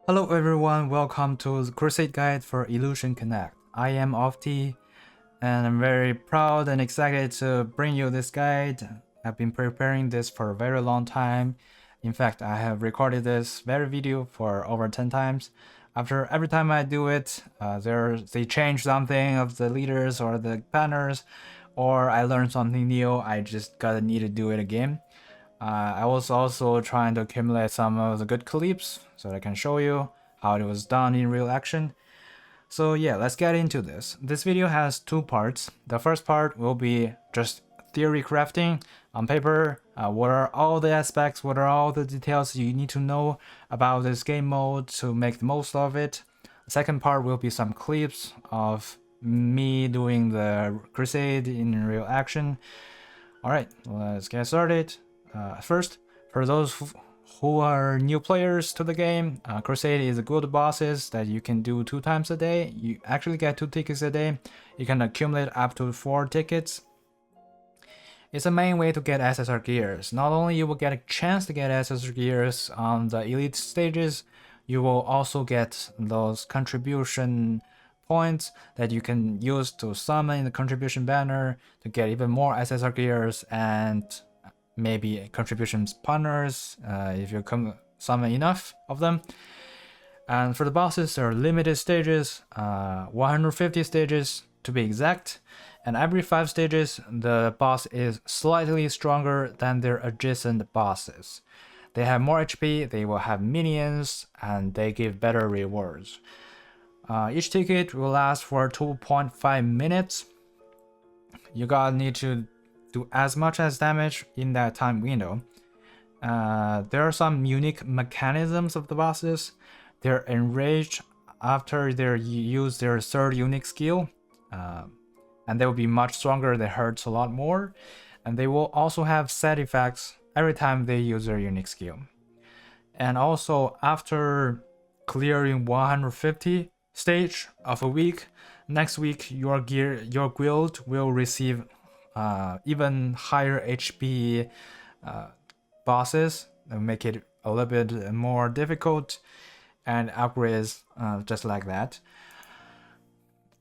Hello everyone, welcome to the Crusade guide for Illusion Connect. I am Ofty, and I'm very proud and excited to bring you this guide. I've been preparing this for a very long time. In fact, I have recorded this very video for over 10 times. After every time I do it, they change something of the leaders or the banners, or I learn something new. I just gotta need to do it again. I was also trying to accumulate some of the good clips so that I can show you how it was done in real action. So yeah, let's get into this. This video has two parts. The first part will be just theory crafting on paper. What are all the aspects, what are all the details you need to know about this game mode to make the most of it. The second part will be some clips of me doing the Crusade in real action. Alright, let's get started. First, for those who are new players to the game, Crusade is good bosses that you can do 2 times a day. You actually get 2 tickets a day. You can accumulate up to 4 tickets. It's a main way to get SSR gears. Not only you will get a chance to get SSR gears on the elite stages, you will also get those contribution points that you can use to summon in the contribution banner to get even more SSR gears and maybe contribution partners if you summon enough of them. And for the bosses, there are limited stages, 150 stages to be exact, and every 5 stages the boss is slightly stronger than their adjacent bosses. They have more HP, they will have minions, and they give better rewards. Each ticket will last for 2.5 minutes. You gotta need to do as much as damage in that time window. There are some unique mechanisms of the bosses. They're enraged after they use their 3rd unique skill, and they will be much stronger. They hurt a lot more, and they will also have side effects every time they use their unique skill. And also, after clearing 150 stage of a week, next week your guild will receive even higher HP bosses that make it a little bit more difficult, and upgrades just like that.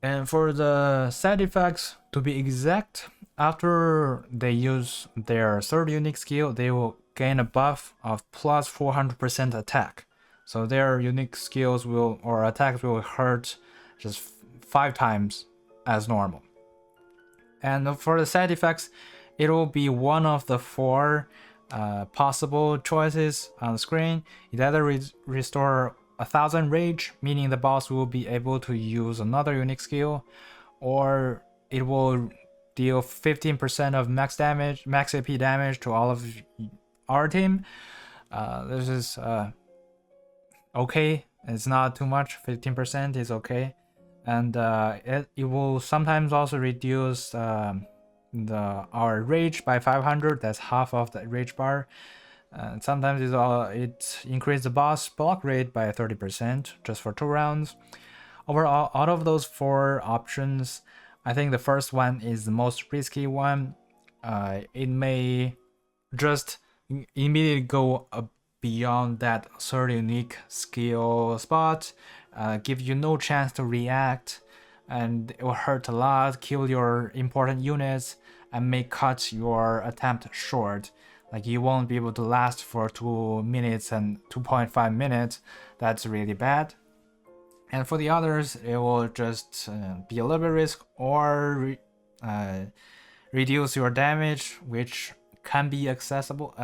And for the side effects, to be exact, after they use their 3rd unique skill, they will gain a buff of plus 400% attack. So their unique skills or attacks will hurt just 5 times as normal. And for the side effects, it will be one of the 4 possible choices on the screen. It either restore 1000 rage, meaning the boss will be able to use another unique skill, or it will deal 15% of max AP damage to all of our team. This is okay. It's not too much. 15% is okay. And it will sometimes also reduce our rage by 500. That's half of the rage bar. And sometimes it increases the boss block rate by 30% just for 2 rounds. Overall, out of those 4 options, I think the first one is the most risky one. It may just immediately go beyond that 3rd unique skill spot, give you no chance to react, and it will hurt a lot, kill your important units, and may cut your attempt short. Like, you won't be able to last for 2 minutes and 2.5 minutes. That's really bad. And for the others, it will just be a little bit risk, or reduce your damage, which can be acceptable.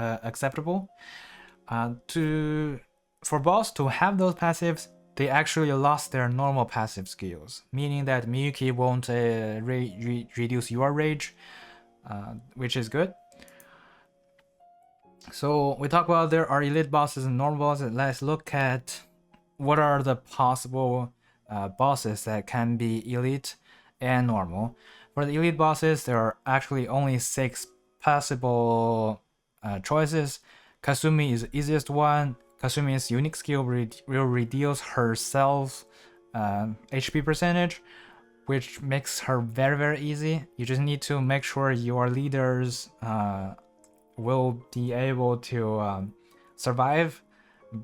For boss to have those passives, they actually lost their normal passive skills, meaning that Miyuki won't reduce your rage, which is good. So we talk about there are elite bosses and normal bosses. Let's look at what are the possible bosses that can be elite and normal. For the elite bosses, there are actually only 6 possible choices. Kasumi is the easiest one. Kasumi's unique skill will reduce herself HP percentage, which makes her very, very easy. You just need to make sure your leaders will be able to survive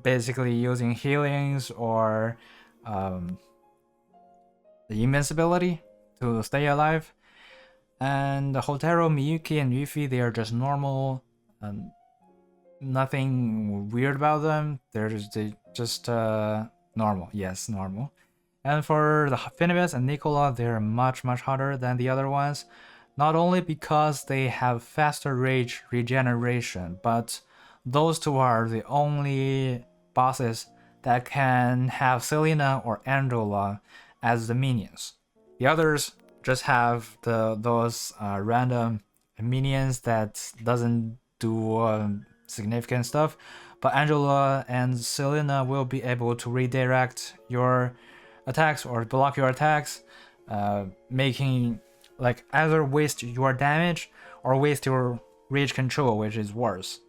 basically using healings or the invincibility to stay alive. And Hotaru, Miyuki, and Yuffie, they are just normal. Nothing weird about them. They're just normal. Yes, normal. And for the Finibus and Nicola, they're much harder than the other ones. Not only because they have faster rage regeneration, but those two are the only bosses that can have Selena or Angela as the minions. The others just have those random minions that doesn't do significant stuff, but Angela and Selena will be able to redirect your attacks or block your attacks, making like either waste your damage or waste your rage control, which is worse.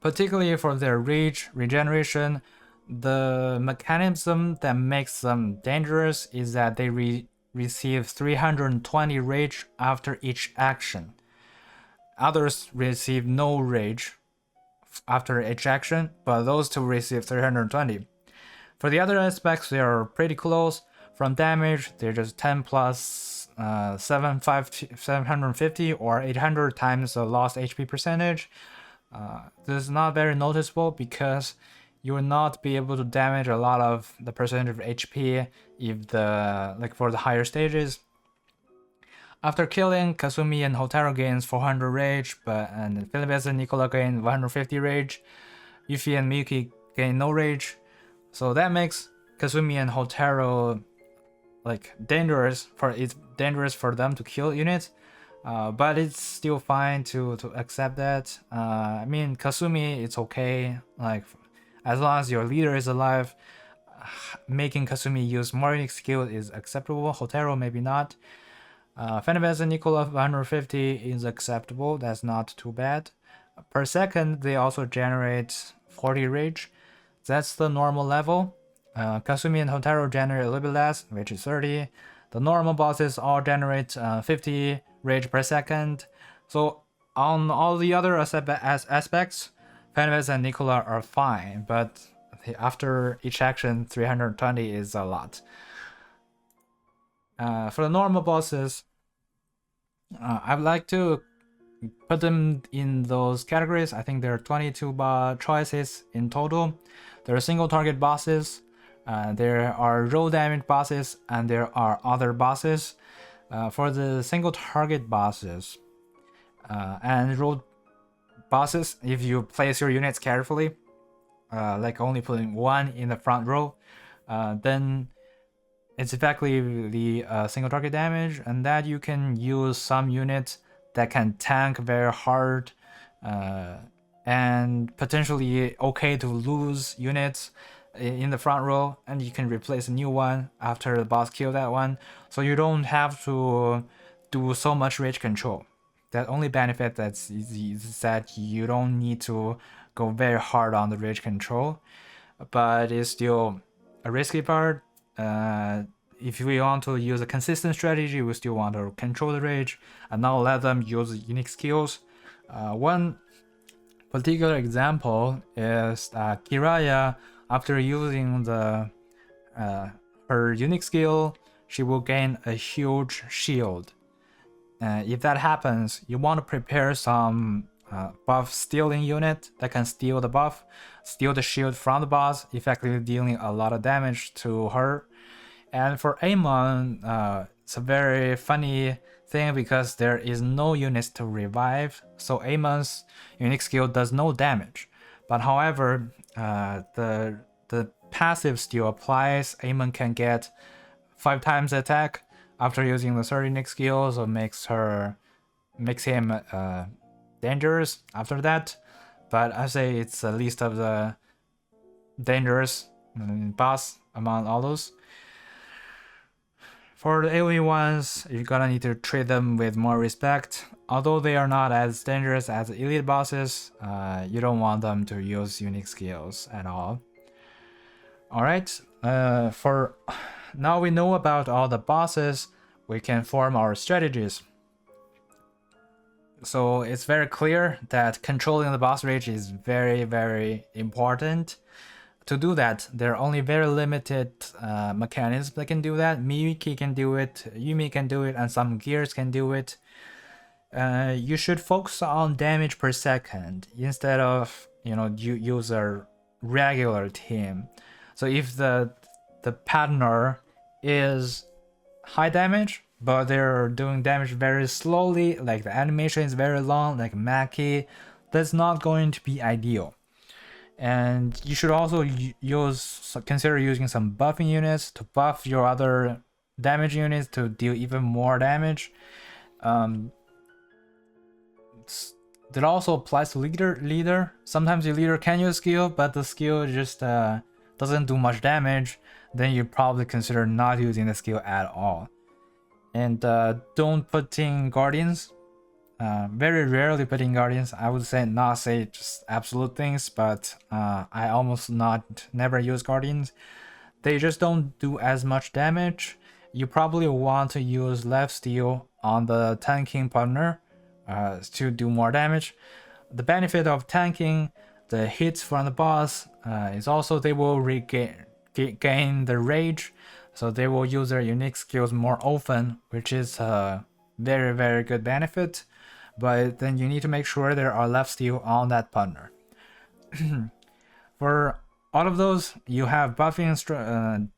Particularly for their rage regeneration, the mechanism that makes them dangerous is that they receive 320 rage after each action. Others receive no rage after each action, but those two receive 320. For the other aspects, they are pretty close. From damage, they're just 10 plus 750 or 800 times the lost HP percentage. This is not very noticeable because you will not be able to damage a lot of the percentage of HP if for the higher stages. After killing, Kasumi and Hotaru gains 400 rage, and Philibes and Nicola gain 150 rage. Yuffie and Miyuki gain no rage. So that makes Kasumi and Hotaru dangerous for them to kill units, but it's still fine to accept that. I mean, Kasumi, it's okay. As long as your leader is alive, making Kasumi use more unique skill is acceptable. Hotaru maybe not. Fenibes and Nicola 150 is acceptable. That's not too bad. Per second, they also generate 40 rage. That's the normal level. Kasumi and Hotaru generate a little bit less, which is 30. The normal bosses all generate 50 rage per second. So on all the other aspects, Fenibes and Nicola are fine, but after each action, 320 is a lot. For the normal bosses, I'd like to put them in those categories. I think there are 22 choices in total. There are single target bosses, there are roll damage bosses, and there are other bosses. For the single target bosses and roll bosses, if you place your units carefully, only putting one in the front row, then it's effectively single target damage, and that you can use some units that can tank very hard and potentially okay to lose units in the front row, and you can replace a new one after the boss kill that one, so you don't have to do so much rage control. The only benefit is that you don't need to go very hard on the rage control, but it's still a risky part. If we want to use a consistent strategy, we still want to control the rage and not let them use unique skills. One particular example is Kiraya. After using her unique skill, she will gain a huge shield. If that happens, you want to prepare some buff stealing unit that can steal the buff, steal the shield from the boss, effectively dealing a lot of damage to her. And for Amon, it's a very funny thing because there is no units to revive, so Amon's unique skill does no damage. But however, the passive still applies. Amon can get 5 times attack after using the 30 unique skill, so makes him dangerous after that. But I say it's the least of the dangerous boss among all those. For the AoE ones, you're gonna need to treat them with more respect. Although they are not as dangerous as elite bosses, you don't want them to use unique skills at all. Alright, for now we know about all the bosses, we can form our strategies. So it's very clear that controlling the boss rage is very, very important. To do that, there are only very limited mechanisms that can do that. Miyuki can do it, Yumi can do it, and some gears can do it. You should focus on damage per second instead of, you know, you use a regular team. So if the partner is high damage, but they're doing damage very slowly, like the animation is very long, like Maki, that's not going to be ideal. And you should also consider using some buffing units to buff your other damage units to deal even more damage. That also applies to leader. Sometimes your leader can use skill, but the skill just doesn't do much damage. Then you probably consider not using the skill at all. And don't put in guardians. Very rarely put in guardians. I would not say just absolute things, but I almost never use guardians. They just don't do as much damage. You probably want to use left steel on the tanking partner to do more damage. The benefit of tanking the hits from the boss is also they will gain the rage, so they will use their unique skills more often, which is a very, very good benefit. But then you need to make sure there are left steel on that partner. For all of those, you have buffing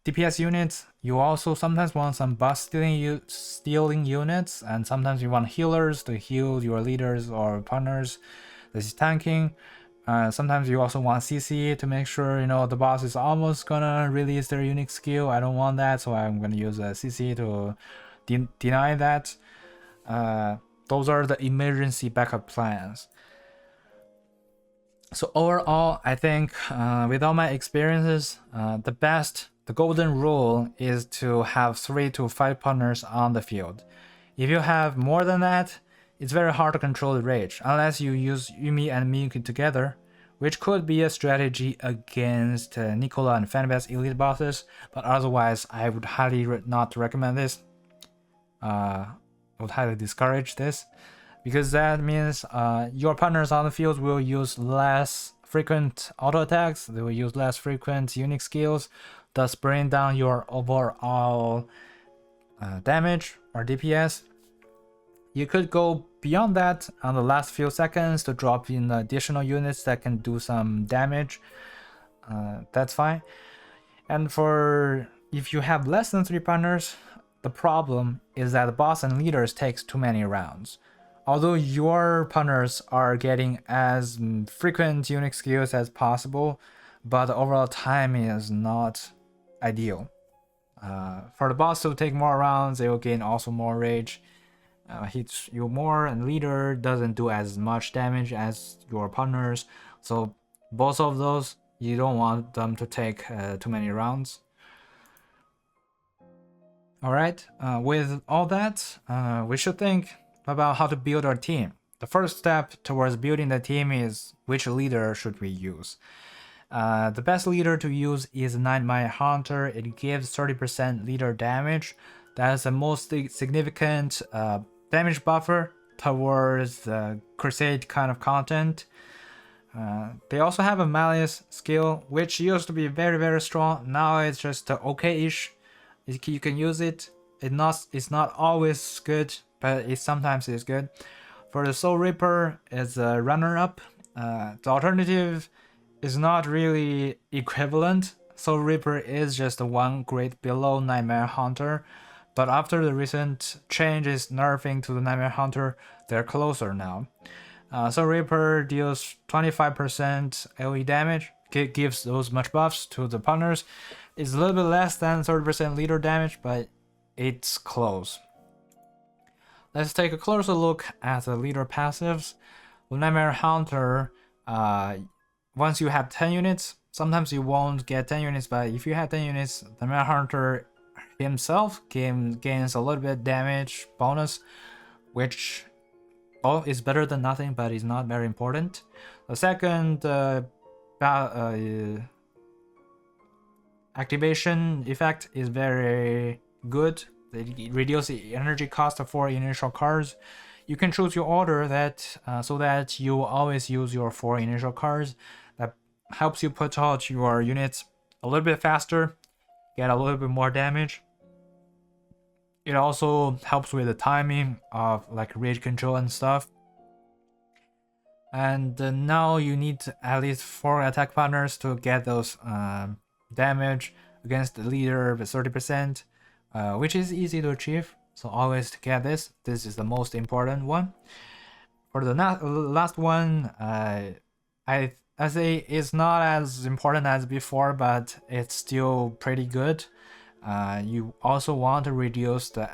DPS units. You also sometimes want some buff stealing units, and sometimes you want healers to heal your leaders or partners. This is tanking. Sometimes you also want CC to make sure, you know, the boss is almost gonna release their unique skill. I don't want that, so I'm gonna use a CC to deny that. Those are the emergency backup plans. So overall, I think with all my experiences, the golden rule is to have 3 to 5 partners on the field. If you have more than that, it's very hard to control the rage, unless you use Yumi and Miyuki together, which could be a strategy against Nicola and Fanbest elite bosses, but otherwise I would highly not recommend this. I would highly discourage this, because that means your partners on the field will use less frequent auto attacks, they will use less frequent unique skills, thus bringing down your overall damage or DPS. You could go beyond that on the last few seconds to drop in additional units that can do some damage. That's fine. And for if you have less than 3 partners, the problem is that the boss and leaders takes too many rounds. Although your partners are getting as frequent unique skills as possible, but the overall time is not ideal. For the boss to take more rounds, they will gain also more rage. Hits you more, and leader doesn't do as much damage as your partners. So both of those, you don't want them to take too many rounds. Alright, with all that, we should think about how to build our team. The first step towards building the team is which leader should we use. The best leader to use is Nightmare Hunter. It gives 30% leader damage. That's the most significant damage buffer towards the Crusade kind of content. They also have a Malice skill, which used to be very, very strong. Now it's just okay-ish. You can use it. It's not always good, but it sometimes is good. For the Soul Reaper, it's a runner-up. The alternative is not really equivalent. Soul Reaper is just one grade below Nightmare Hunter, but after the recent changes nerfing to the Nightmare Hunter, they're closer now. Soul Reaper deals 25% AoE damage, gives those much buffs to the partners. It's a little bit less than 30% leader damage, but it's close. Let's take a closer look at the leader passives. With Nightmare Hunter, once you have 10 units, sometimes you won't get 10 units, but if you have 10 units, Nightmare Hunter himself gains a little bit damage bonus, which is better than nothing, but is not very important. The second activation effect is very good. It reduces the energy cost for initial cards. You can choose your order that so that you always use your 4 initial cards. That helps you put out your units a little bit faster, get a little bit more damage. It also helps with the timing of like rage control and stuff. And now you need at least 4 attack partners to get those damage against the leader with 30%, which is easy to achieve. So always get this. This is the most important one. For the last one, I say it's not as important as before, but it's still pretty good. You also want to reduce the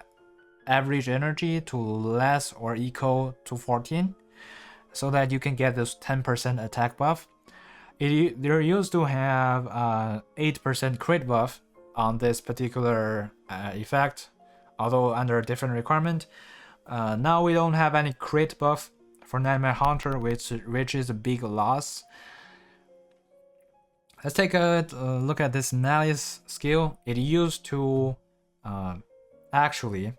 average energy to less or equal to 14, so that you can get this 10% attack buff. They're used to have 8% crit buff on this particular effect, although under a different requirement. Now we don't have any crit buff for Nightmare Hunter, which is a big loss. Let's take a look at this Malice skill. It used to actually,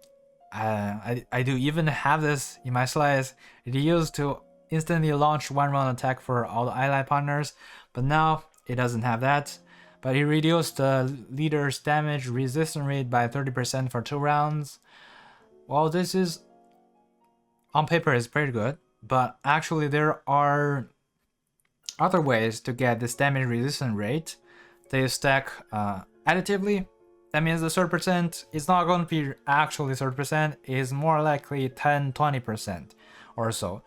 I do even have this in my slides. It used to instantly launch 1 round attack for all the ally partners, but now it doesn't have that. But it reduced the leader's damage resistance rate by 30% for 2 rounds. Well, this is on paper is pretty good, but actually there are other ways to get this damage resistance rate. They stack additively. That means the 30% is not going to be actually 30%, it's more likely 10-20% or so,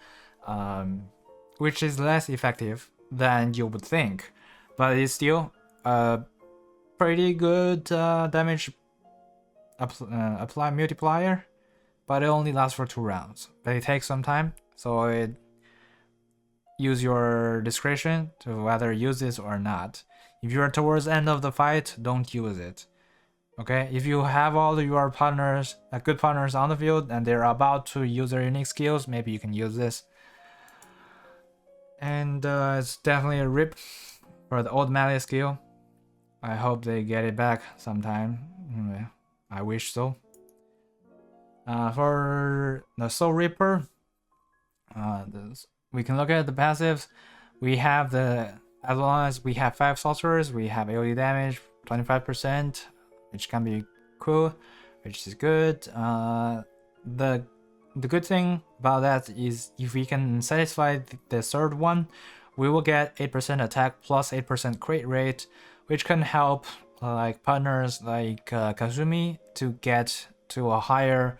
which is less effective than you would think, but it's still a pretty good damage apply multiplier. But it only lasts for 2 rounds. But it takes some time, so use your discretion to whether use this or not. If you're towards the end of the fight, don't use it. Okay, if you have all your partners, good partners on the field, and they're about to use their unique skills, maybe you can use this. And it's definitely a rip for the old Malice skill. I hope they get it back sometime. I wish so. For the Soul Reaper, we can look at the passives. We have as long as we have 5 sorcerers, we have AoE damage 25%, which can be cool, which is good. The good thing about that is if we can satisfy the third one, we will get 8% attack plus 8% crit rate, which can help like partners like Kazumi to get to a higher,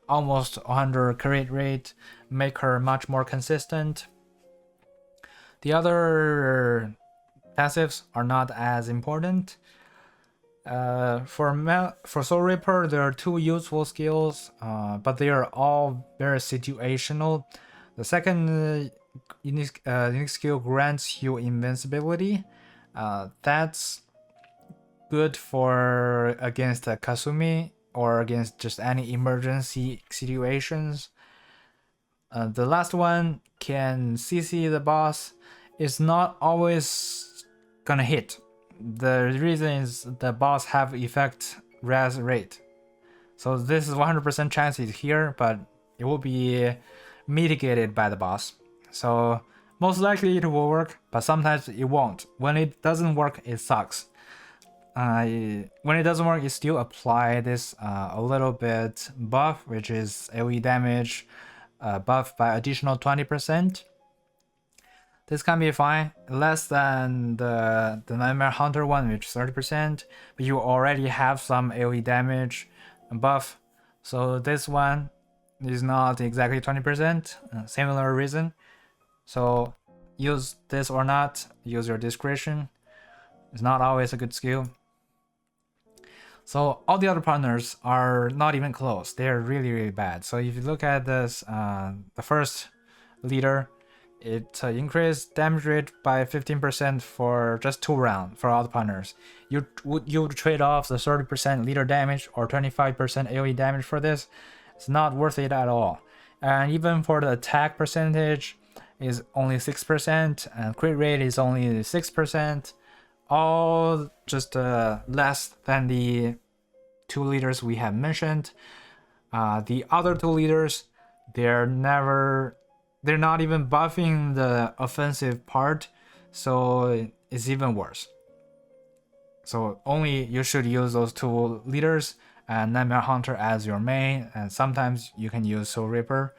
almost 100 crit rate, make her much more consistent. The other passives are not as important. For Soul Reaper, there are 2 useful skills, but they are all very situational. The second unique skill grants you invincibility. That's good for against Kasumi or against just any emergency situations. The last one can CC the boss. It's not always gonna hit. The reason is the boss have effect res rate. So this is 100% chance it's here, but it will be mitigated by the boss. So most likely it will work, but sometimes it won't. When it doesn't work, it sucks. When it doesn't work, you still apply this a little bit buff, which is AoE damage buff by additional 20%. This can be fine, less than the Nightmare Hunter one, which is 30%, but you already have some AoE damage buff, so this one is not exactly 20%, similar reason. So use this or not, use your discretion. It's not always a good skill. So all the other partners are not even close. They're really bad. So if you look at this, the first leader, it increased damage rate by 15% for just 2 rounds for all the partners. You would trade off the 30% leader damage or 25% AoE damage for this. It's not worth it at all. And even for the attack percentage is only 6%, and crit rate is only 6%. All just less than the 2 leaders we have mentioned. The other 2 leaders they're not even buffing the offensive part, so it's even worse. So only you should use those two leaders and Nightmare Hunter as your main, and sometimes you can use Soul Reaper.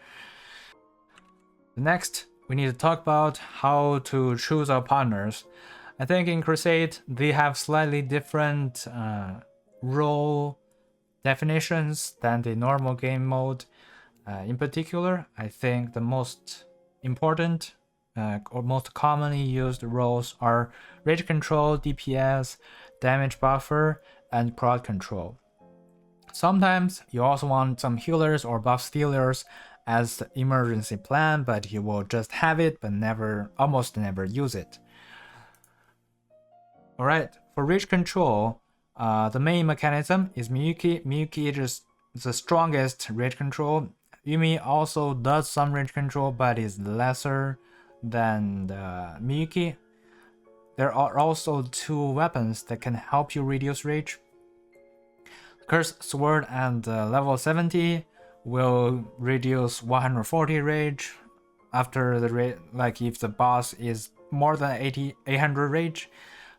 Next, we need to talk about how to choose our partners. I think in Crusade, they have slightly different role definitions than the normal game mode. In particular, I think the most important or most commonly used roles are rage control, DPS, damage buffer, and prod control. Sometimes you also want some healers or buff stealers as the emergency plan, but you will just have it but almost never use it. Alright, for rage control, the main mechanism is Miyuki. Miyuki is the strongest rage control. Yumi also does some rage control, but is lesser than the Miyuki. There are also two weapons that can help you reduce rage. Cursed Sword and level 70 will reduce 140 rage after the if the boss is more than 800 rage.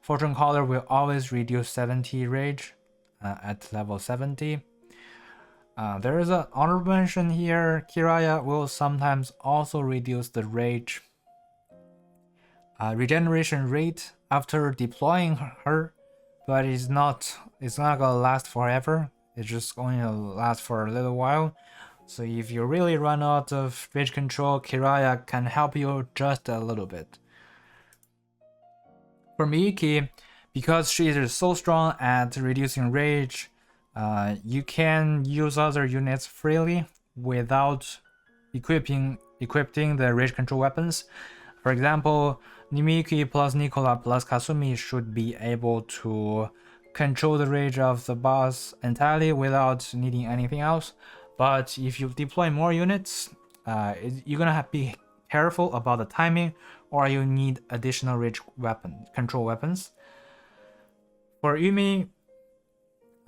Fortune Caller will always reduce 70 rage at level 70. There is an honorable mention here. Kiraya will sometimes also reduce the rage regeneration rate after deploying her, but it's not gonna last forever. It's just going to last for a little while. So if you really run out of rage control, Kiraya can help you just a little bit. For Miyuki, because she is so strong at reducing rage, you can use other units freely without equipping the rage control weapons. For example, Miyuki plus Nicola plus Kasumi should be able to control the rage of the boss entirely without needing anything else. But if you deploy more units, you're gonna have to be careful about the timing, or you need additional rage control weapons. For Yumi,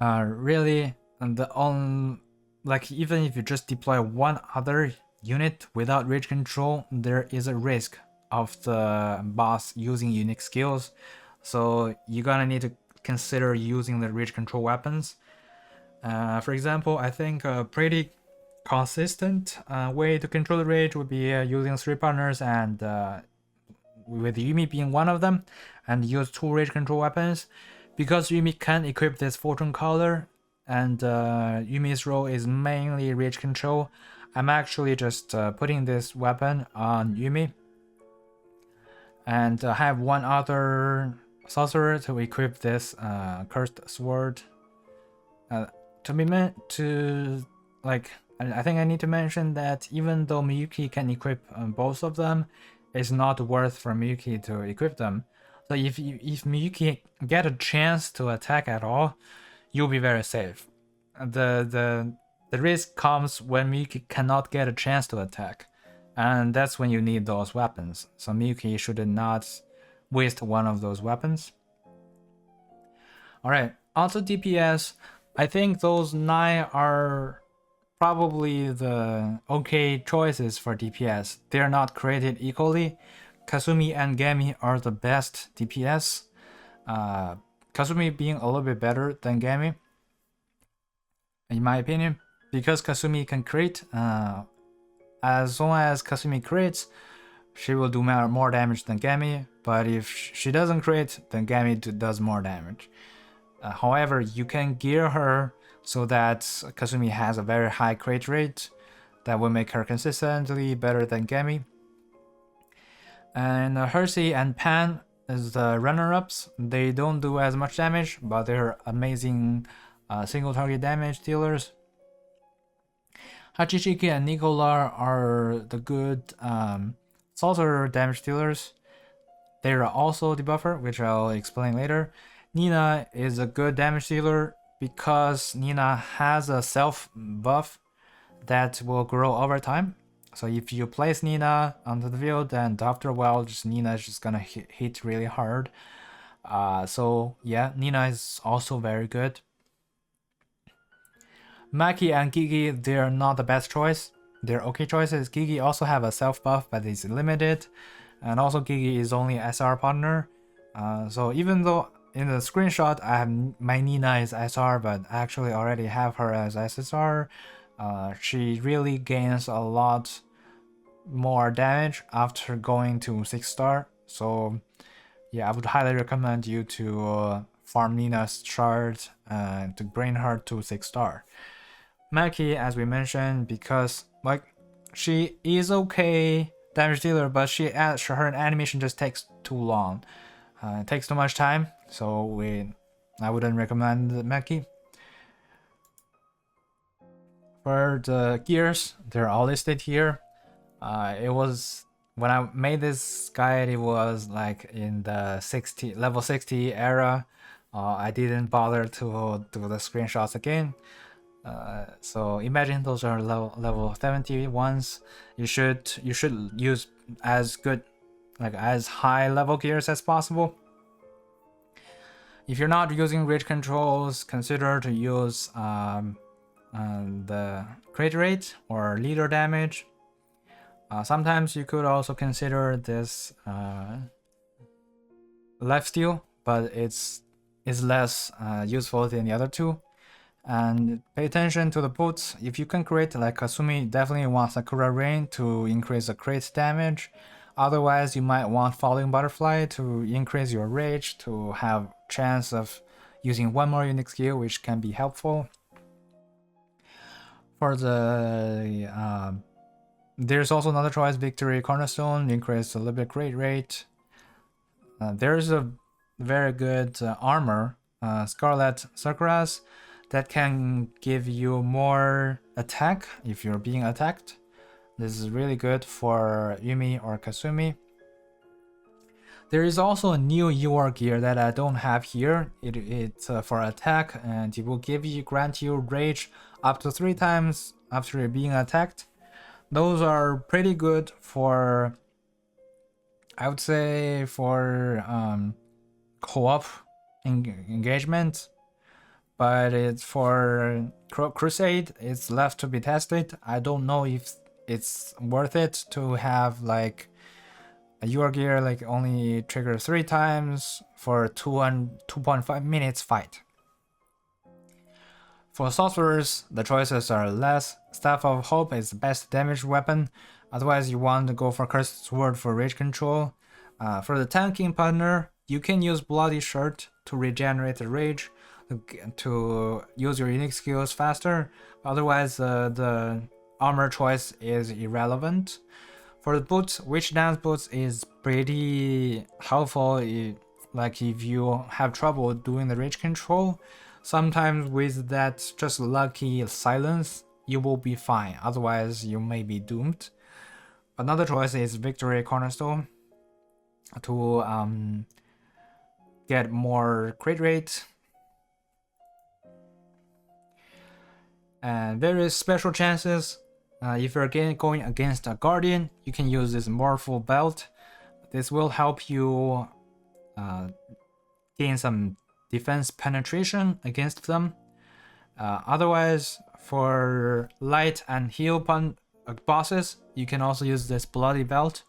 really, even if you just deploy one other unit without rage control, there is a risk of the boss using unique skills, so you're gonna need to consider using the rage control weapons. For example, I think a pretty consistent way to control the rage would be using 3 partners, and with Yumi being one of them, and use 2 rage control weapons. Because Yumi can equip this Fortune Caller, and Yumi's role is mainly rage control, I'm actually just putting this weapon on Yumi, and have one other sorcerer to equip this Cursed Sword. I think I need to mention that even though Miyuki can equip both of them, it's not worth for Miyuki to equip them. So if Miyuki get a chance to attack at all, you'll be very safe. The risk comes when Miyuki cannot get a chance to attack, and that's when you need those weapons. So Miyuki should not waste one of those weapons. Alright, onto DPS. I think those 9 are probably the okay choices for DPS. They're not created equally. Kasumi and Gami are the best DPS. Kasumi being a little bit better than Gami, in my opinion, because Kasumi can crit. As long as Kasumi crits, she will do more damage than Gami, but if she doesn't crit, then Gami does more damage. However, you can gear her so that Kasumi has a very high crit rate that will make her consistently better than Gami. And Hersey and Pan is the runner-ups. They don't do as much damage, but they're amazing single target damage dealers. Hachichiki and Nicola are the good sorcerer damage dealers. They are also debuffer, which I'll explain later. Nina is a good damage dealer because Nina has a self buff that will grow over time. So if you place Nina onto the field, and after a while, Nina is just gonna hit really hard. So yeah, Nina is also very good. Maki and Gigi, they're not the best choice. they're okay choices. Gigi also have a self buff, but it's limited, and also Gigi is only SR partner. So even though in the screenshot I have my Nina is SR, but I actually already have her as SSR, she really gains a lot more damage after going to 6-star. So yeah, I would highly recommend you to farm Nina's chart to bring her to 6-star. Maki, as we mentioned, because like she is okay damage dealer, but her animation just takes too long. It takes too much time, so I wouldn't recommend Maki. For the gears, they're all listed here. It was when I made this guide, it was like in the level 60 era. I didn't bother to do the screenshots again. So imagine those are level 70 ones. You should use as good, like as high level gears as possible. If you're not using rage controls, consider to use the crit rate or leader damage. Sometimes you could also consider this lifesteal, but it's less useful than the other two. And pay attention to the boots. If you can crit, like Kasumi definitely wants Sakura Rain to increase the crit damage. Otherwise, you might want Falling Butterfly to increase your rage to have chance of using one more unique skill, which can be helpful. For the there's also another choice, Victory Cornerstone, increase a little bit crit rate. There's a very good armor, Scarlet Sakura's, that can give you more attack if you're being attacked. This is really good for Yumi or Kasumi. There is also a new UR gear that I don't have here. It's for attack, and it will grant you rage up to 3 times after you're being attacked. Those are pretty good for, I would say, for co-op engagement. But it's for Crusade, it's left to be tested. I don't know if it's worth it to have like a UR gear like only trigger 3 times for 2.5 minutes fight. For sorcerers, the choices are less. Staff of Hope is the best damage weapon, otherwise you want to go for Cursed Sword for rage control. For the tanking partner, you can use Bloody Shirt to regenerate the rage, to use your unique skills faster. Otherwise, the armor choice is irrelevant. For the boots, Witch Dance boots is pretty helpful. Like if you have trouble doing the rage control, sometimes with that just lucky silence, you will be fine. Otherwise, you may be doomed. Another choice is Victory Cornerstone to get more crit rate. And various special chances. If you're going against a Guardian, you can use this Morphle Belt. This will help you gain some defense penetration against them. Otherwise, for light and heal bosses, you can also use this Bloody Belt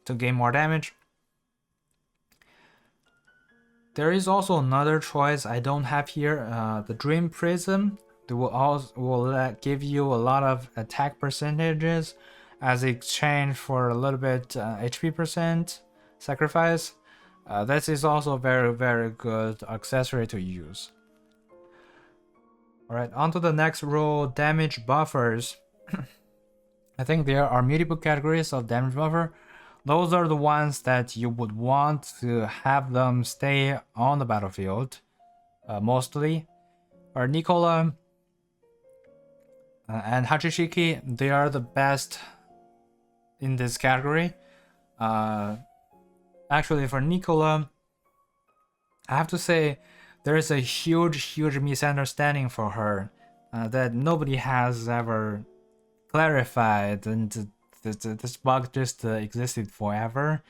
to gain more damage. There is also another choice I don't have here, the Dream Prism. It will give you a lot of attack percentages as exchange for a little bit HP percent sacrifice. This is also a very, very good accessory to use. Alright, on to the next rule, damage buffers. I think there are multiple categories of damage buffer. Those are the ones that you would want to have them stay on the battlefield, mostly. Or Nicola and Hachishiki, they are the best in this category. Actually, for Nicola, I have to say there is a huge misunderstanding for her that nobody has ever clarified, and this bug just existed forever.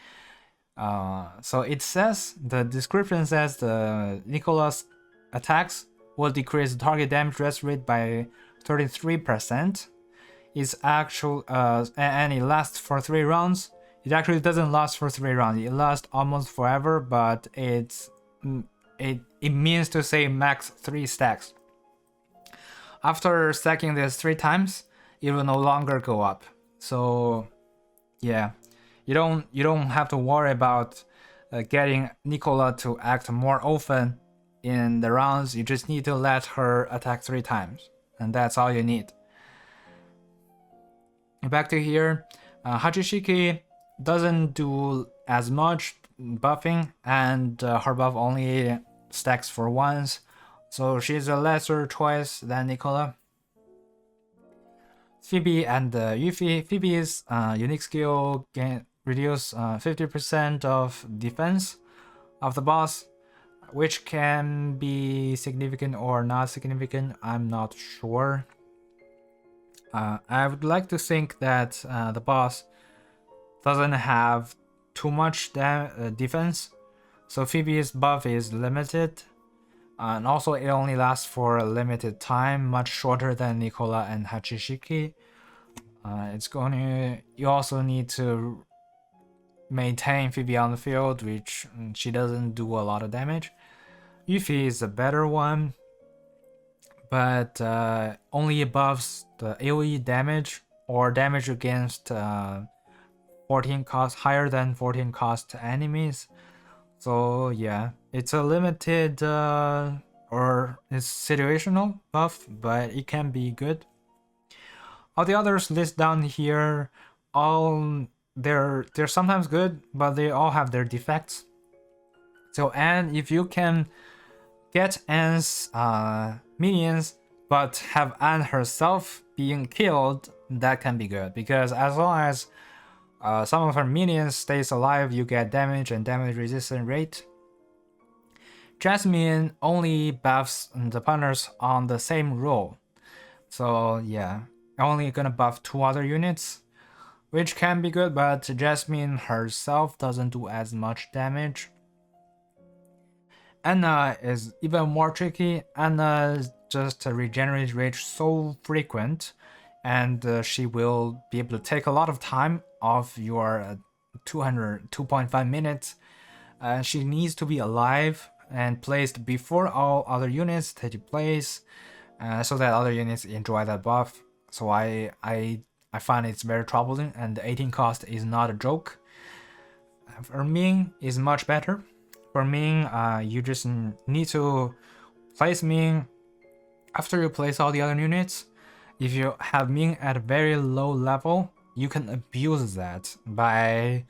So it says, the description says the Nicola's attacks will decrease the target damage rest rate by 33%. is actual and it lasts for 3 rounds. It actually doesn't last for 3 rounds. It lasts almost forever, but it means to say max 3 stacks. After stacking this 3 times, it will no longer go up. So yeah, you don't have to worry about getting Nicola to act more often in the rounds. You just need to let her attack 3 times, and that's all you need. Back to here, Hachishiki doesn't do as much buffing, and her buff only stacks for once, so she's a lesser choice than Nicola. Phoebe and Yuffie. Phoebe's unique skill reduce 50% of defense of the boss, which can be significant or not significant. I'm not sure. I would like to think that the boss doesn't have too much defense, so Phoebe's buff is limited, and also it only lasts for a limited time, much shorter than Nicola and Hachishiki. You also need to maintain Phoebe on the field, which she doesn't do a lot of damage. Yuffie is a better one, but only buffs the AoE damage or damage against 14 cost, higher than 14 cost enemies. So yeah, it's a limited or it's situational buff, but it can be good. All the others list down here, they're sometimes good, but they all have their defects. So Anne, if you can get Anne's minions, but have Anne herself being killed, that can be good, because as long as some of her minions stays alive, you get damage and damage resistance rate. Jasmine only buffs the partners on the same roll, so yeah, only gonna buff 2 other units, which can be good, but Jasmine herself doesn't do as much damage. Anna is even more tricky. Anna just regenerates rage so frequent, and she will be able to take a lot of time off your 2.5 minutes. She needs to be alive and placed before all other units take place, so that other units enjoy that buff. So I find it's very troubling, and the 18 cost is not a joke. For Ming is much better. For Ming, you just need to place Ming after you place all the other units. If you have Ming at a very low level, you can abuse that by,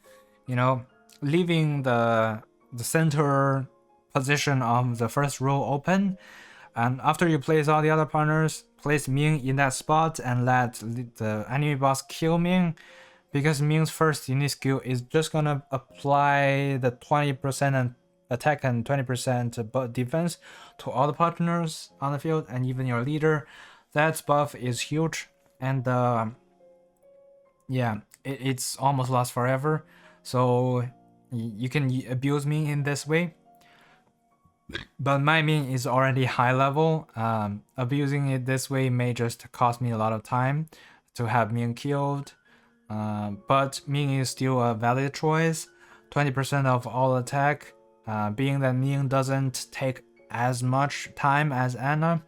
leaving the center position of the first row open, and after you place all the other partners, place Ming in that spot and let the enemy boss kill Ming, because Ming's first unique skill is just gonna apply the 20% attack and 20% defense to all the partners on the field and even your leader. That buff is huge, and it's almost lasts forever, so you can abuse Ming in this way. But my Ming is already high level. Abusing it this way may just cost me a lot of time to have Ming killed, but Ming is still a valid choice. 20% of all attack, being that Ming doesn't take as much time as Anna,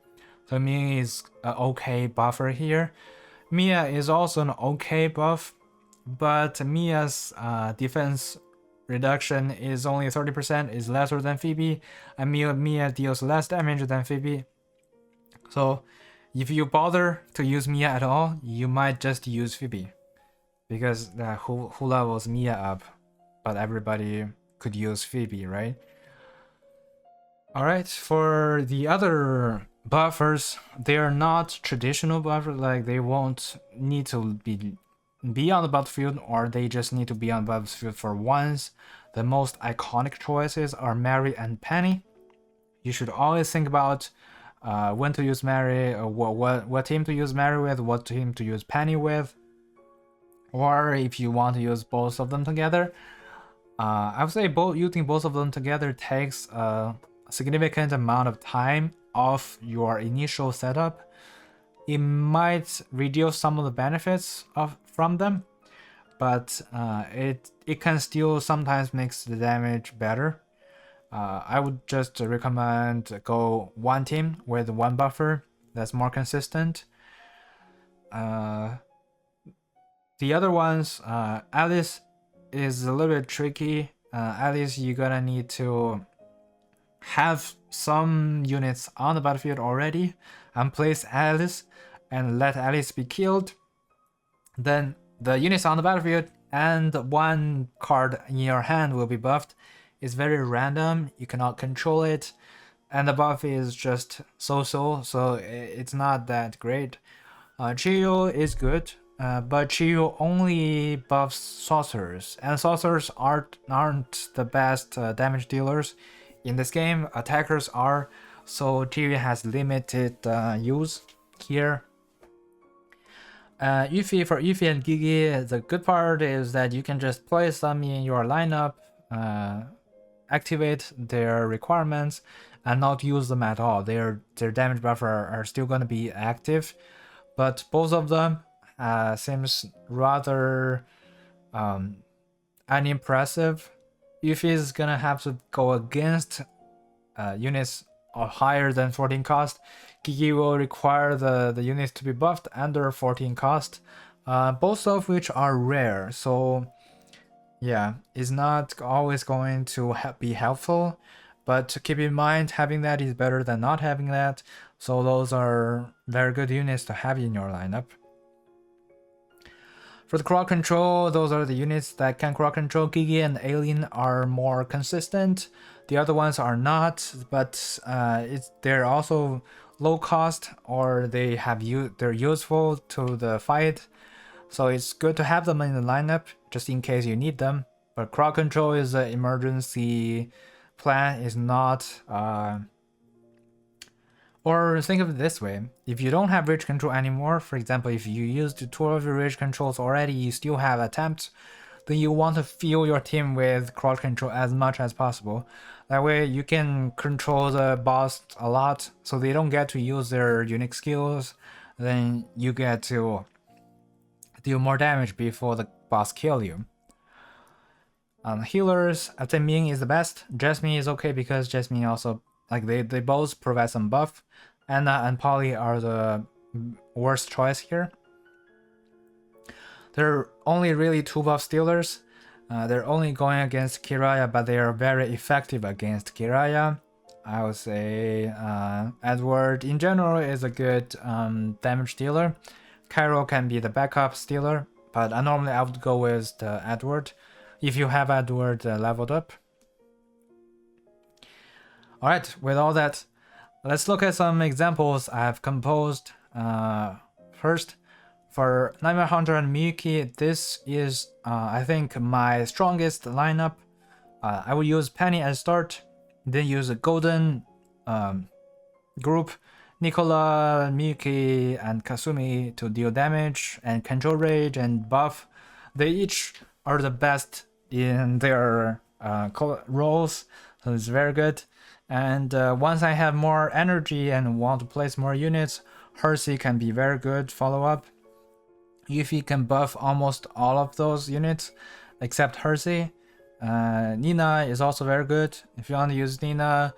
so Ming is an okay buffer here. Mia is also an okay buff, but Mia's defense reduction is only 30%, is lesser than Phoebe, and Mia deals less damage than Phoebe. So if you bother to use Mia at all, you might just use Phoebe, because who levels Mia up? But everybody could use Phoebe, right? Alright, for the other buffers, they are not traditional buffers, like they won't need to be on the battlefield, or they just need to be on the battlefield for once. The most iconic choices are Mary and Penny. You should always think about when to use Mary, what team to use Mary with, what team to use Penny with, or if you want to use both of them together. I would say using both of them together takes a significant amount of time off your initial setup. it might reduce some of the benefits from them, but it can still sometimes makes the damage better. I would just recommend go one team with one buffer that's more consistent. The other ones, Alice is a little bit tricky. Alice, you're gonna need to have some units on the battlefield already and place Alice and let Alice be killed. Then the units on the battlefield and one card in your hand will be buffed. It's very random, you cannot control it, and the buff is just so it's not that great. Chiyo is good, but Chiyo only buffs sorcerers, and sorcerers aren't the best damage dealers in this game. Attackers are, so Chiyo has limited use here. Yuffie, for Yuffie and Gigi, the good part is that you can just place them in your lineup, activate their requirements, and not use them at all. Their damage buffer are still going to be active, but both of them seems rather unimpressive. Yuffie is gonna have to go against units higher than 14 cost. Gigi will require the units to be buffed under 14 cost, both of which are rare, so yeah, it's not always going to be helpful, but keep in mind having that is better than not having that, so those are very good units to have in your lineup. For the crowd control, those are the units that can crowd control. Gigi and Alien are more consistent. The other ones are not, but they're also low cost, or they're useful to the fight. So it's good to have them in the lineup just in case you need them. But crowd control is an emergency plan, is not. Or think of it this way, if you don't have rage control anymore, for example, if you used 2 of your rage controls already, you still have attempts, then you want to fill your team with crowd control as much as possible. That way you can control the boss a lot, so they don't get to use their unique skills, then you get to deal more damage before the boss kill you. Healers, I think Ming is the best. Jasmine is okay because Jasmine also, like, they both provide some buff. Anna and Polly are the worst choice here. They're only really 2 buff stealers. They're only going against Kiraya, but they are very effective against Kiraya. I would say Edward in general is a good damage dealer. Cairo can be the backup stealer, but normally I would go with the Edward if you have Edward leveled up. Alright, with all that, let's look at some examples I've composed. First, for Nightmare Hunter and Miyuki, this is, I think, my strongest lineup. I will use Penny as start, then use a golden group, Nicola, Miyuki, and Kasumi to deal damage and control rage and buff. They each are the best in their roles, so it's very good. And once I have more energy and want to place more units, Hersey can be very good follow-up. Yuffie can buff almost all of those units except Hersey. Nina is also very good. If you want to use Nina,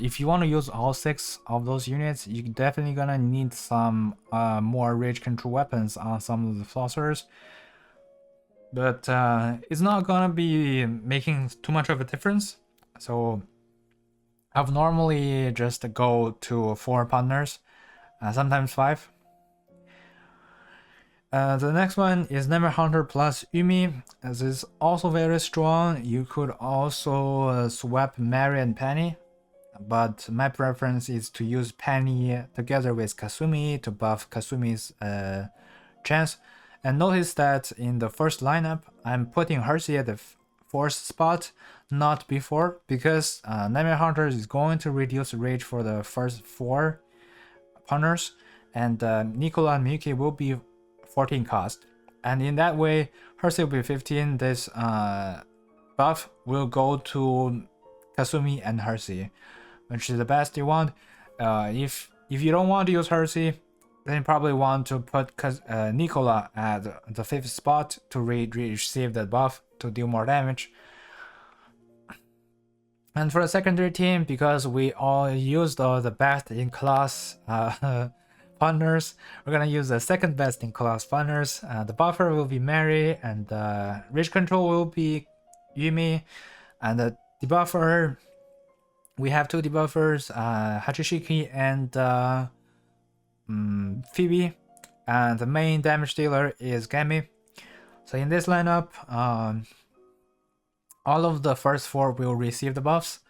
if you want to use all 6 of those units, you're definitely gonna need some more rage control weapons on some of the flossers. But it's not gonna be making too much of a difference. So I would normally just go to 4 partners, sometimes 5. The next one is Nightmare Hunter plus Yumi. This is also very strong. You could also swap Mary and Penny, but my preference is to use Penny together with Kasumi to buff Kasumi's chance. And notice that in the first lineup, I'm putting Hersey at the 4th spot, not before, because Nightmare Hunter is going to reduce rage for the first 4 partners, and Nicola and Miyuki will be 14 cost, and in that way Hersey will be 15. This buff will go to Kasumi and Hersey, which is the best you want. If you don't want to use Hersey, then you probably want to put Nicola at the 5th spot to receive that buff to deal more damage. And for the secondary team, because we all used all the best in class partners, we're gonna use the second best in class partners. The buffer will be Mary, and the rage control will be Yumi, and the debuffer, we have 2 debuffers, Hachishiki and Phoebe, and the main damage dealer is Gami. So in this lineup, all of the first 4 will receive the buffs,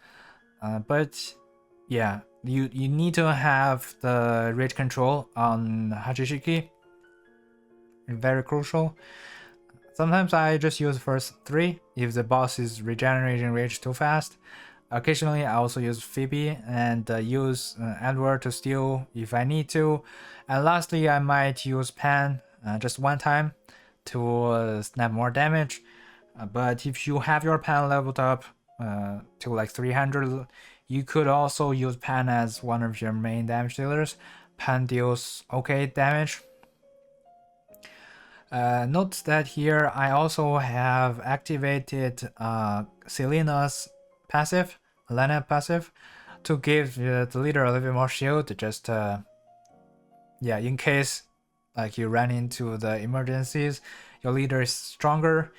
but yeah, you need to have the rage control on Hachishiki. Very crucial. Sometimes I just use first 3 if the boss is regenerating rage too fast. Occasionally I also use Phoebe and use Edward to steal if I need to. And lastly, I might use Pan just one time to snap more damage. But if you have your Pan leveled up to like 300, you could also use Pan as one of your main damage dealers. Pan deals okay damage. Note that here I also have activated Selena's passive, Lena passive, to give the leader a little bit more shield, just yeah, in case like you run into the emergencies, your leader is stronger,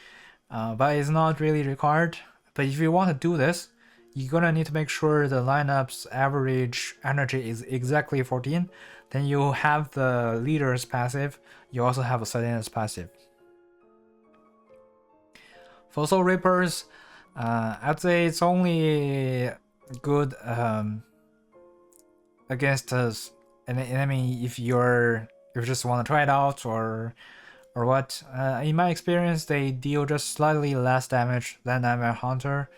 but it's not really required. But if you want to do this, you're gonna need to make sure the lineup's average energy is exactly 14. Then you have the leader's passive, you also have a Selena's passive. For Soul Reapers, I'd say it's only good against an enemy if you just want to try it out or what. In my experience, they deal just slightly less damage than Nightmare Hunter,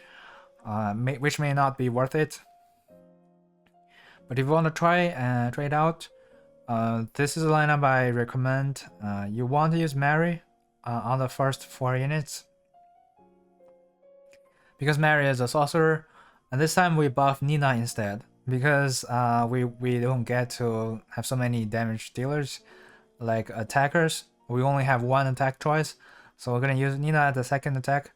which may not be worth it. But if you want to try it out, this is a lineup I recommend. You want to use Mary on the first 4 units, because Mary is a sorcerer, and this time we buff Nina instead, because we don't get to have so many damage dealers like attackers. We only have 1 attack choice, so we're gonna use Nina at the second attack,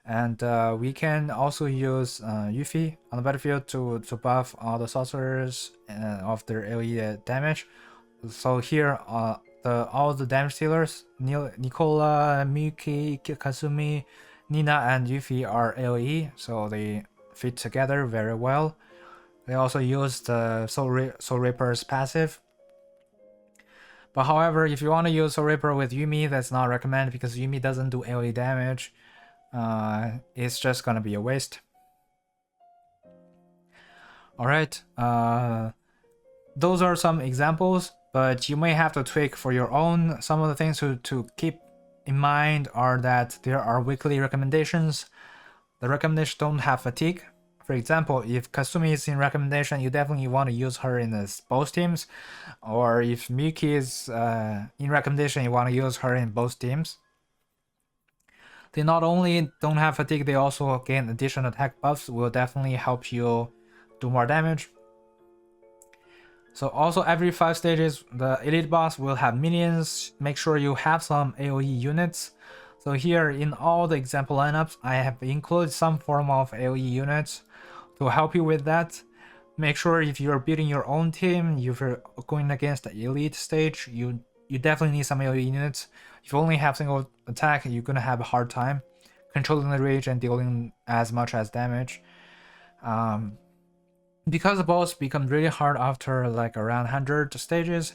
and we can also use Yuffie on the battlefield to buff all the sorcerers of their AoE damage. So here all the damage dealers, Nicola, Miki, Kasumi, Nina and Yuffie are AoE, so they fit together very well. They also use the Soul Reaper's passive. But however, if you want to use Soul Reaper with Yumi, that's not recommended because Yumi doesn't do AoE damage. It's just gonna be a waste. Alright, those are some examples, but you may have to tweak for your own. Some of the things to keep in mind are that there are weekly recommendations. The recommendations don't have fatigue. For example, if Kasumi is in recommendation, you definitely want to use her in both teams. Or if Miki is in recommendation, you want to use her in both teams. They not only don't have fatigue, they also gain additional attack buffs, will definitely help you do more damage. So also every 5 stages, the elite boss will have minions. Make sure you have some AoE units. So here in all the example lineups, I have included some form of AoE units to help you with that. Make sure if you're building your own team, if you're going against the elite stage, you definitely need some AoE units. If you only have single attack, you're gonna have a hard time controlling the rage and dealing as much as damage. Because the boss becomes really hard after like around 100 stages,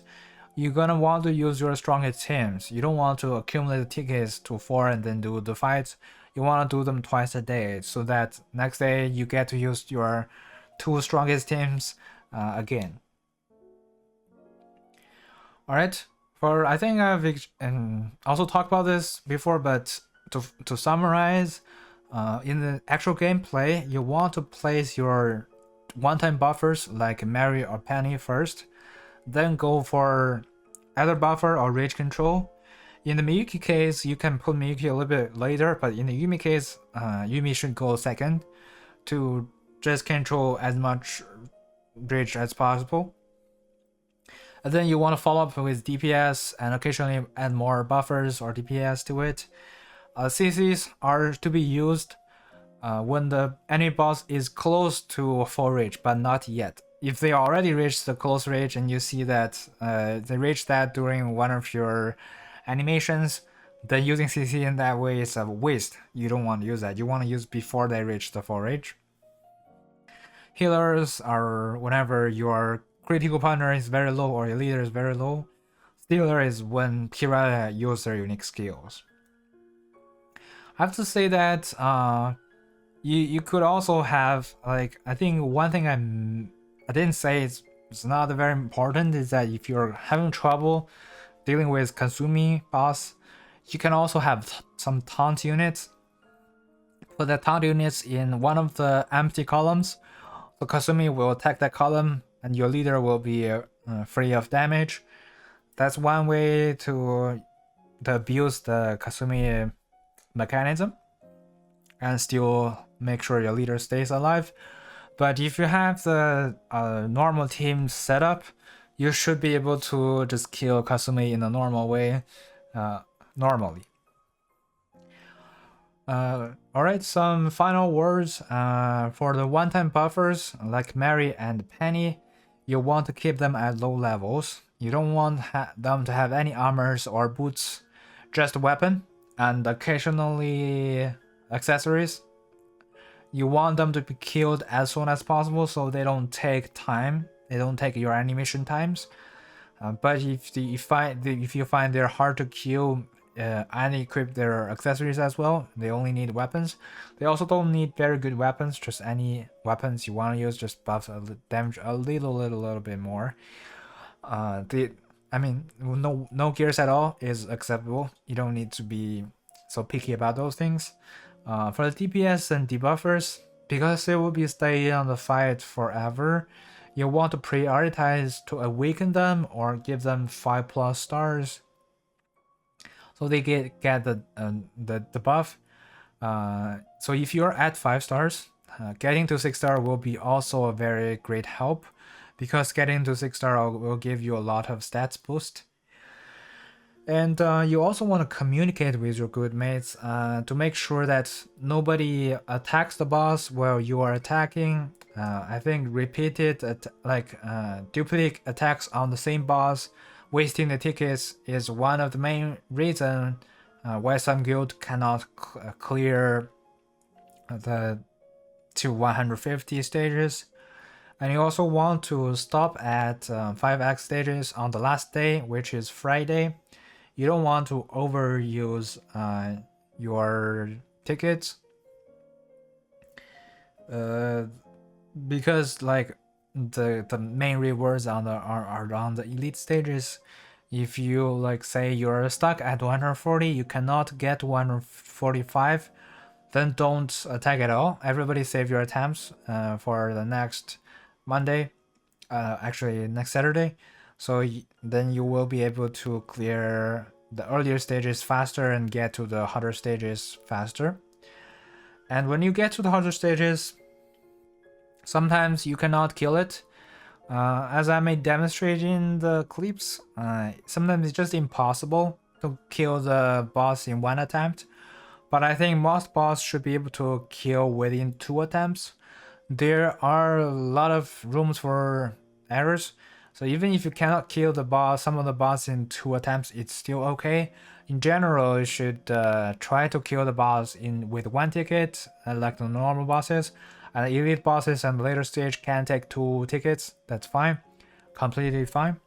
you're gonna want to use your strongest teams. You don't want to accumulate the tickets to 4 and then do the fights. You want to do them twice a day, so that next day you get to use your 2 strongest teams again. Alright, I think I've also talked about this before, but to summarize, in the actual gameplay, you want to place your one-time buffers like Mary or Penny first, then go for either buffer or rage control. In the Miyuki case, you can put Miyuki a little bit later, but in the Yumi case, Yumi should go second to just control as much rage as possible. And then you want to follow up with DPS and occasionally add more buffers or DPS to it. CCs are to be used when the enemy boss is close to full reach, but not yet. If they already reached the close reach and you see that they reached that during one of your animations, then using CC in that way is a waste. You don't want to use that. You want to use before they reach the full reach. Healers are whenever your critical partner is very low or your leader is very low. Stealer is when Pirata use their unique skills. I have to say that you could also have, like, I think one thing I didn't say it's not very important is that if you're having trouble dealing with Kasumi boss, you can also have some taunt units. Put the taunt units in one of the empty columns, so Kasumi will attack that column and your leader will be free of damage. That's one way to abuse the Kasumi mechanism and still make sure your leader stays alive. But if you have the normal team setup, you should be able to just kill Kasumi in a normal way, normally. Alright, some final words. For the one-time buffers, like Mary and Penny, you want to keep them at low levels. You don't want them to have any armors or boots, just a weapon, and occasionally accessories. You want them to be killed as soon as possible so they don't take time. They don't take your animation times. But if you find they're hard to kill and equip their accessories as well, they only need weapons. They also don't need very good weapons, just any weapons you want to use, just buff damage a little bit more. I mean, no gears at all is acceptable. You don't need to be so picky about those things. For the DPS and debuffers, because they will be staying on the fight forever, you want to prioritize to awaken them or give them 5+ stars, so they get the buff. So if you're at 5 stars, getting to 6 star will be also a very great help, because getting to 6 star will give you a lot of stats boost. And you also want to communicate with your good mates to make sure that nobody attacks the boss while you are attacking. I think repeated duplicate attacks on the same boss, wasting the tickets, is one of the main reasons why some guild cannot clear the 150 stages. And you also want to stop at 5x stages on the last day, which is Friday. You don't want to overuse your tickets because like the main rewards are on the elite stages. If you like say you're stuck at 140, you cannot get 145, then don't attack at all. Everybody save your attempts for the next Monday, actually next Saturday. So then you will be able to clear the earlier stages faster and get to the harder stages faster. And when you get to the harder stages, sometimes you cannot kill it. As I may demonstrate in the clips, sometimes it's just impossible to kill the boss in one attempt. But I think most boss should be able to kill within 2 attempts. There are a lot of rooms for errors. So even if you cannot kill the boss, some of the boss in 2 attempts, it's still okay. In general, you should try to kill the boss with 1 ticket, like the normal bosses. And the elite bosses and later stage can take 2 tickets. That's fine, completely fine.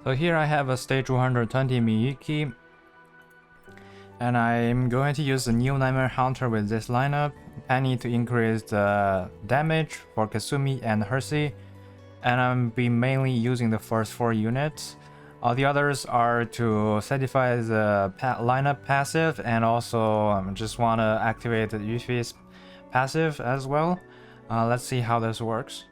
So here I have a stage 120 Miyuki, and I'm going to use the new Nightmare Hunter with this lineup. Penny to increase the damage for Kasumi and Hersey, and I'm be mainly using the first 4 units. All the others are to satisfy the lineup passive, and also just want to activate the Yuffie's passive as well. Let's see how this works.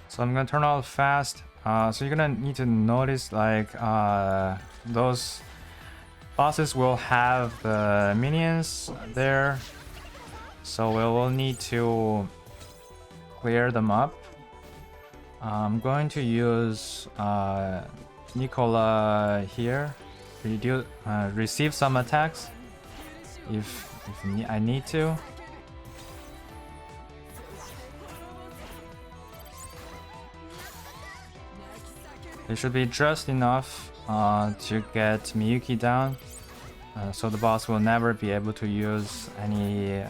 So I'm gonna turn off fast. So you're gonna need to notice like those Bosses will have the minions there, so we will need to clear them up. I'm going to use Nicola here. Receive some attacks if I need to. It should be just enough to get Miyuki down, so the boss will never be able to use any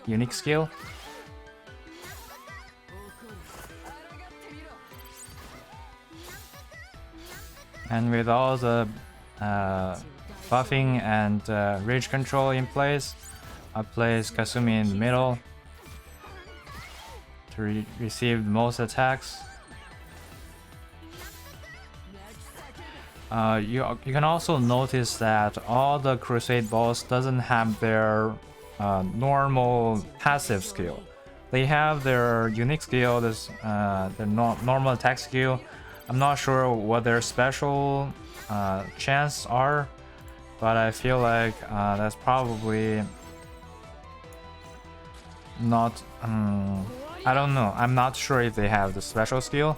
unique skill. And with all the buffing and rage control in place, I place Kasumi in the middle to receive most attacks. You can also notice that all the Crusade boss doesn't have their normal passive skill. They have their unique skill, their normal attack skill. I'm not sure what their special chance are, but I feel like that's probably not. I don't know. I'm not sure if they have the special skill,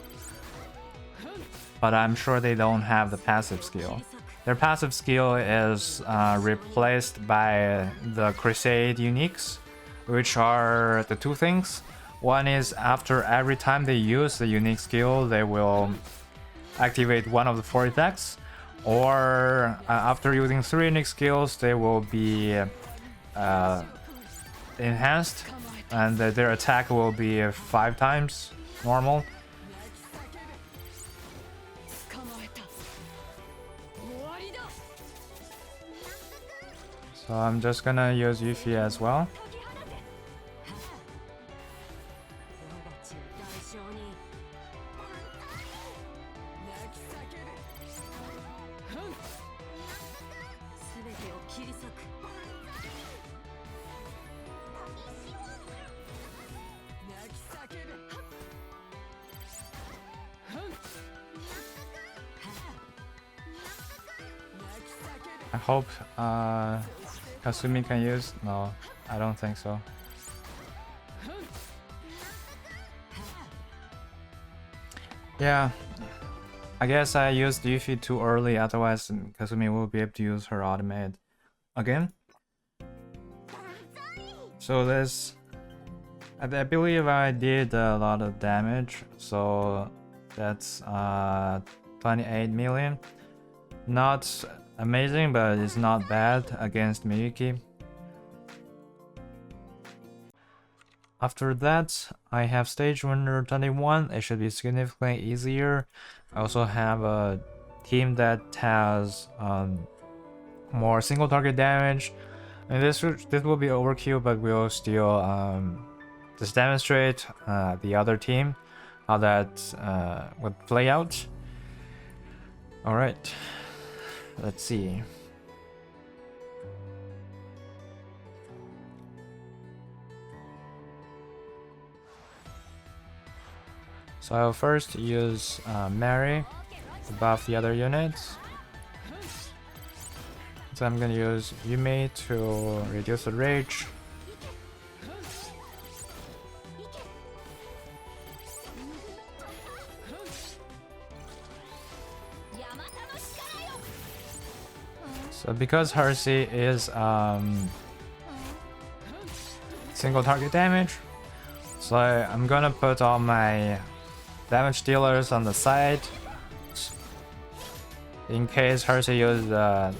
but I'm sure they don't have the passive skill. Their passive skill is replaced by the Crusade uniques, which are the two things. One is after every time they use the unique skill, they will activate one of the 4 attacks, or after using 3 unique skills, they will be enhanced, and their attack will be 5 times normal. So I'm just gonna use Yuffie as well. I hope Kasumi can use. No, I don't think so. Yeah, I guess I used Yuffie too early, otherwise Kasumi will be able to use her ultimate again. So this, I believe I did a lot of damage, so that's 28 million. Not amazing, but it's not bad against Miyuki. After that, I have stage winner 21. It should be significantly easier. I also have a team that has more single target damage. And this will be overkill, but we'll still just demonstrate the other team how that would play out. All right, let's see. So I'll first use Mary to buff the other units. So I'm gonna use Yume to reduce the rage. So because Hersey is single target damage, so I'm gonna put all my damage dealers on the side in case Hersey uses the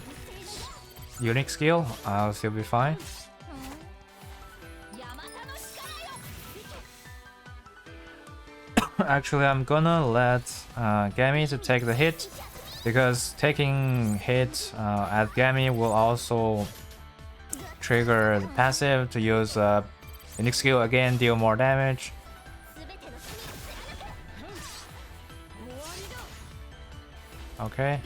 unique skill. I'll still be fine. Actually, I'm gonna let Gami to take the hit, because taking hit at Gami will also trigger the passive to use unique skill again, deal more damage. Okay.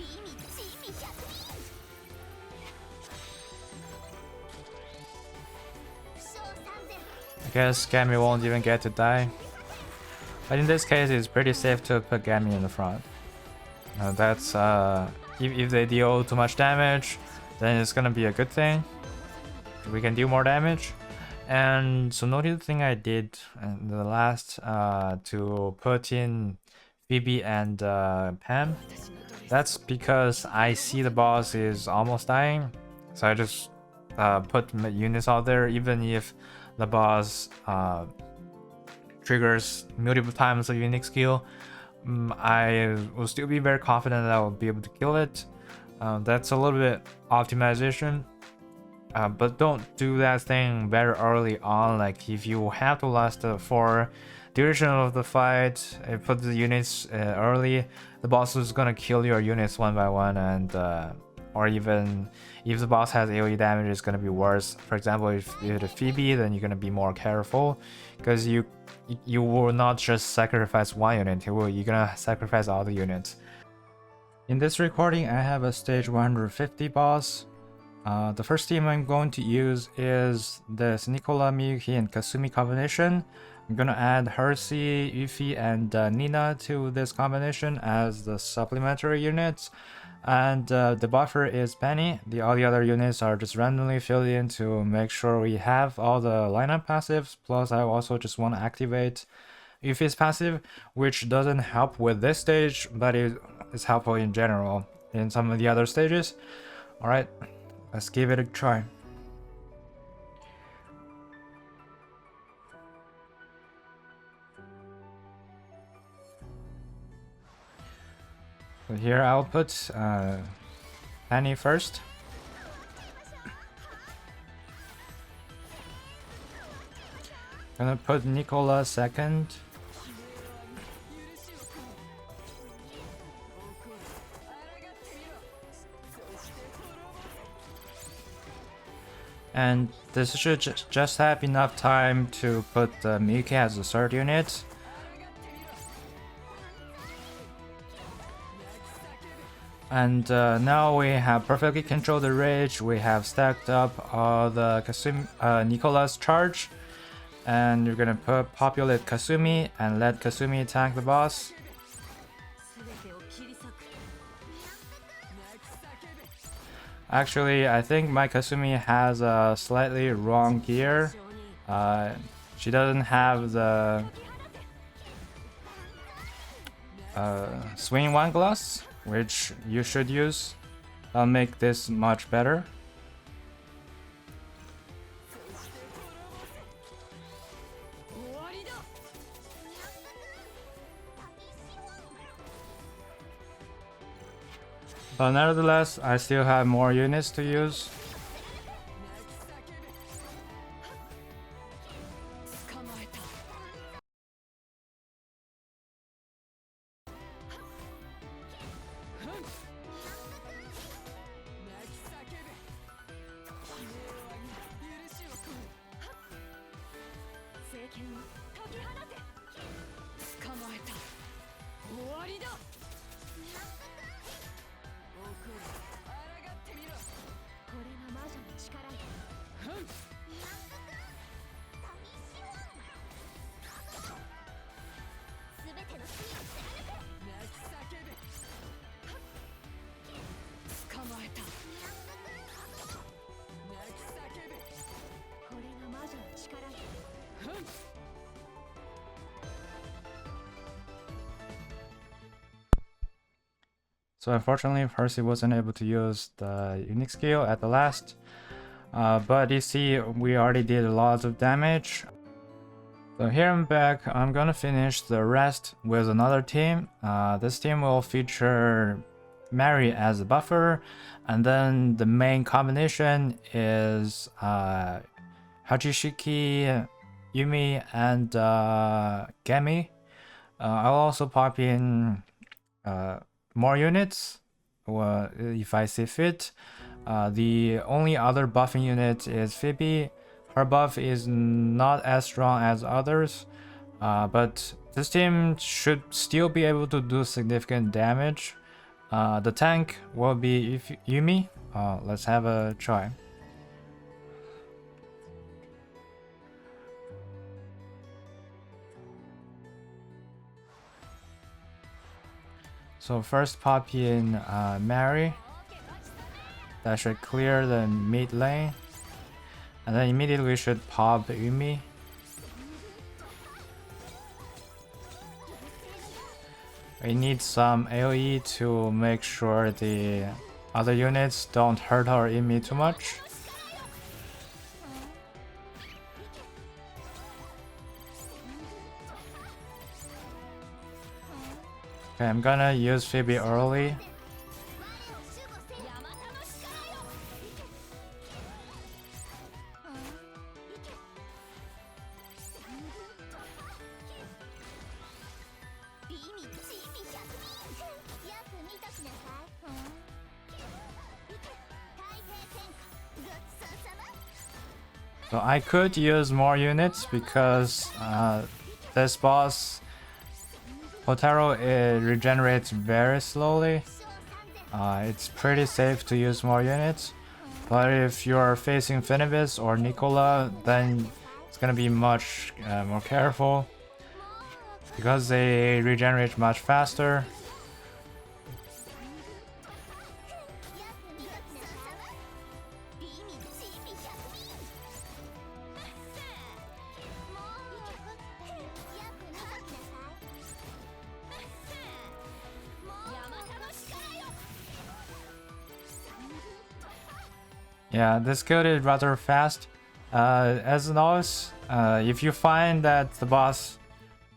I guess Gami won't even get to die. But in this case, it's pretty safe to put Gami in the front. That's if they deal too much damage, then it's gonna be a good thing. We can do more damage. And so notice the thing I did in the last to put in Phoebe and Pam. That's because I see the boss is almost dying, so I just put units out there. Even if the boss triggers multiple times a unique skill, I will still be very confident that I will be able to kill it. That's a little bit optimization. But don't do that thing very early on. Like if you have to last for duration of the fight, put the units early, the boss is gonna kill your units one by one, and or even if the boss has AoE damage, it's gonna be worse. For example, if you're the Phoebe, then you're gonna be more careful, because you will not just sacrifice one unit, you're gonna sacrifice all the units. In this recording, I have a stage 150 boss. The first team I'm going to use is this Nicola, Miyuki, and Kasumi combination. I'm gonna add Hersey, Yuffie, and Nina to this combination as the supplementary units. And the buffer is Penny. All the other units are just randomly filled in to make sure we have all the lineup passives. Plus, I also just want to activate Yuffie's passive, which doesn't help with this stage, but it is helpful in general in some of the other stages. Alright. Let's give it a try. So here I'll put Penny first. Gonna put Nicola second. And this should just have enough time to put Miyuki as the third unit. And now we have perfectly controlled the rage. We have stacked up all the Nicola's charge. And you're gonna populate Kasumi and let Kasumi attack the boss. Actually, I think my Kasumi has a slightly wrong gear. She doesn't have the swing one glass, which you should use. I'll make this much better. But nevertheless, I still have more units to use. So unfortunately, Hersey wasn't able to use the unique skill at the last. But you see, we already did lots of damage. So here I'm back. I'm gonna finish the rest with another team. This team will feature Mary as a buffer, and then the main combination is Hachishiki, Yumi, and Gemi. I'll also pop in more units if I see fit. The only other buffing unit is Phoebe. Her buff is not as strong as others, but this team should still be able to do significant damage. The tank will be Yumi. Let's have a try. So first pop in Mary. That should clear the mid lane. And then immediately we should pop Yumi. We need some AoE to make sure the other units don't hurt our Yumi too much. Okay, I'm gonna use Phoebe early. So I could use more units because this boss, Potaro, it regenerates very slowly. It's pretty safe to use more units. But if you're facing Finibus or Nicola, then it's gonna be much more careful because they regenerate much faster. Yeah, this guild is rather fast. As a novice, if you find that the boss,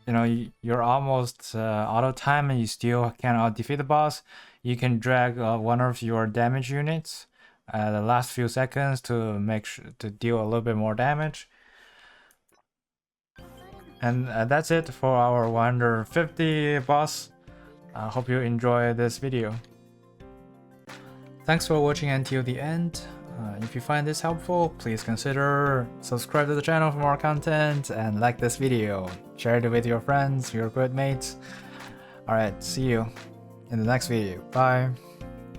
you're almost out of time and you still cannot defeat the boss, you can drag one of your damage units at the last few seconds to make sure to deal a little bit more damage. And that's it for our 150 boss. I hope you enjoy this video. Thanks for watching until the end. If you find this helpful, please consider subscribe to the channel for more content and like this video. Share it with your friends, your good mates. Alright, see you in the next video. Bye.